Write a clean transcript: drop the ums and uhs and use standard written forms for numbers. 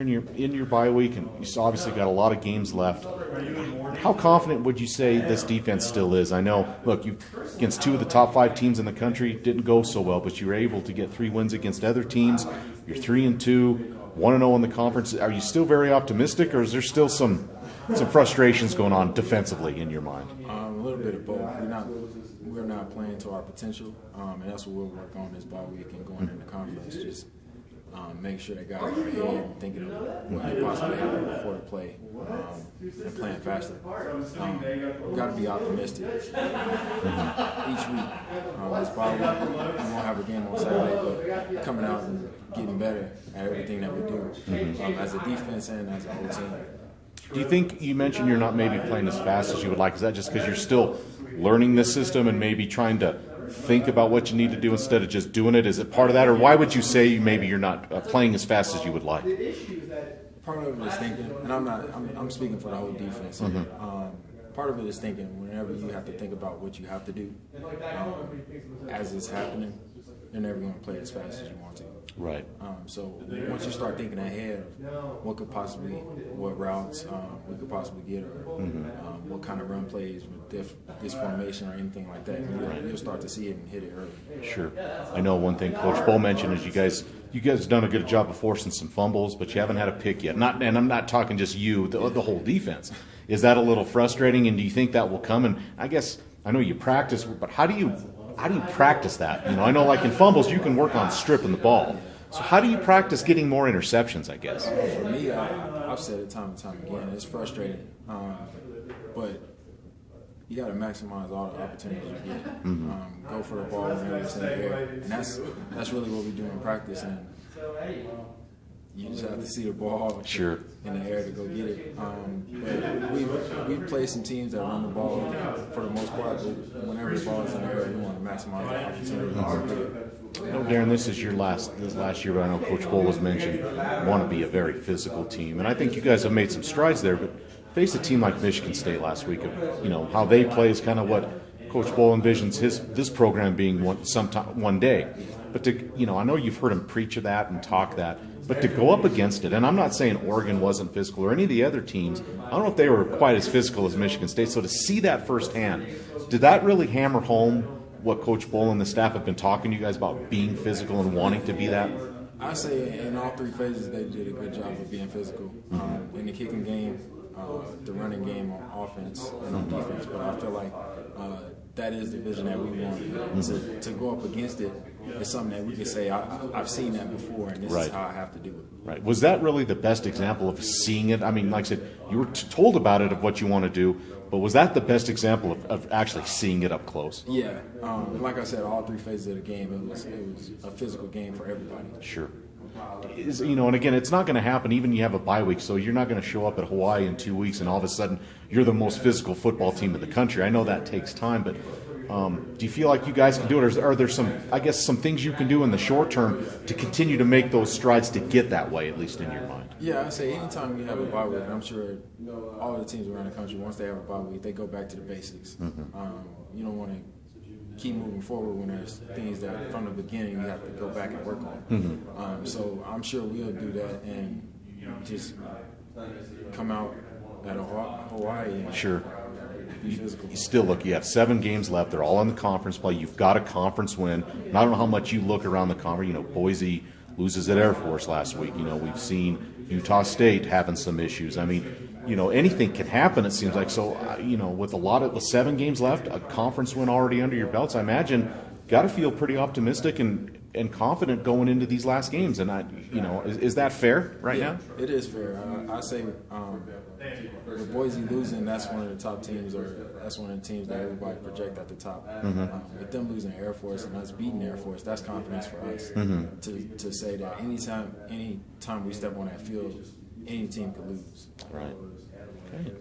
In your bye week, and you obviously got a lot of games left. How confident would you say this defense still is? I know, look, you against two of the top 5 teams in the country didn't go so well, but you were able to get 3 wins against other teams. You're 3-2, 1-0 in the conference. Are you still very optimistic, or is there still some frustrations going on defensively in your mind? A little bit of both. We're not playing to our potential, and that's what we'll work on this bye week and going into conference. Just make sure that guys are ahead and thinking of what could possibly happen before the play and playing faster. We've got to be optimistic each week. This bye week, we won't have a game on Saturday, but coming out and getting better at everything that we do as a defense and as a whole team. Do you think, you mentioned you're not maybe playing as fast as you would like, is that just because you're still learning this system and maybe trying to think about what you need to do instead of just doing it? Is it part of that, or why would you say maybe you're not playing as fast as you would like? Part of it is thinking, and I'm speaking for the whole defense. Part of it is thinking. Whenever you have to think about what you have to do as it's happening, you're never going to play as fast as you want to. Right. So once you start thinking ahead of what routes we could possibly get, or what kind of run plays with this formation or anything like that, you'll start to see it and hit it early. Sure. I know one thing Coach Bull mentioned is you guys done a good job of forcing some fumbles, but you haven't had a pick yet. And I'm not talking just you, the whole defense. Is that a little frustrating, and do you think that will come? And I guess I know you practice, but how do you practice that? I know like in fumbles you can work on stripping the ball. So how do you practice getting more interceptions, I guess? For me, I've said it time and time again, it's frustrating. But you got to maximize all the opportunities you get. Go for the ball whenever it's in the air. And that's really what we do in practice. And you just have to see the ball in the air to go get it. But we've played some teams that run the ball for the most part, but whenever the ball is in the air, you want to maximize the opportunity. I know, Darren, this last year, but I know Coach Bull has mentioned want to be a very physical team, and I think you guys have made some strides there. But faced a team like Michigan State last week. How they play is kind of what Coach Bull envisions this program being one day. But I know you've heard him preach of that and talk that. But to go up against it, and I'm not saying Oregon wasn't physical or any of the other teams, I don't know if they were quite as physical as Michigan State. So to see that firsthand, did that really hammer home what Coach Bull and the staff have been talking to you guys about being physical and wanting to be that? I say in all 3 phases they did a good job of being physical. In the kicking game, the running game on offense and on defense. But I feel like that is the vision that we want. To go up against it is something that we can say, I've seen that before, and this is how I have to do it. Right. Was that really the best example of seeing it? I mean, like I said, you were told about it, of what you want to do, but was that the best example of actually seeing it up close? Yeah. Like I said, all 3 phases of the game, it was a physical game for everybody. Sure. And again, it's not going to happen even you have a bye week, so you're not going to show up at Hawaii in 2 weeks and all of a sudden you're the most physical football team in the country. I know that takes time, but do you feel like you guys can do it, or are there some things you can do in the short term to continue to make those strides to get that way, at least in your mind? Yeah, I say anytime you have a bye week, I'm sure all the teams around the country, once they have a bye week, they go back to the basics. You don't want to keep moving forward when there's things that from the beginning you have to go back and work on. So I'm sure we'll do that and just come out at Hawaii and be physical. You have 7 games left. They're all in the conference play. You've got a conference win. And I don't know how much you look around the conference. Boise loses at Air Force last week. We've seen Utah State having some issues. I mean, anything can happen, it seems like. So, with 7 games left, a conference win already under your belts, I imagine got to feel pretty optimistic and confident going into these last games. And is that fair now? It is fair. I say with Boise losing, that's one of the top teams, or that's one of the teams that everybody project at the top. With them losing Air Force and us beating Air Force, that's confidence for us to say that anytime we step on that field, any team could lose. Right. Okay.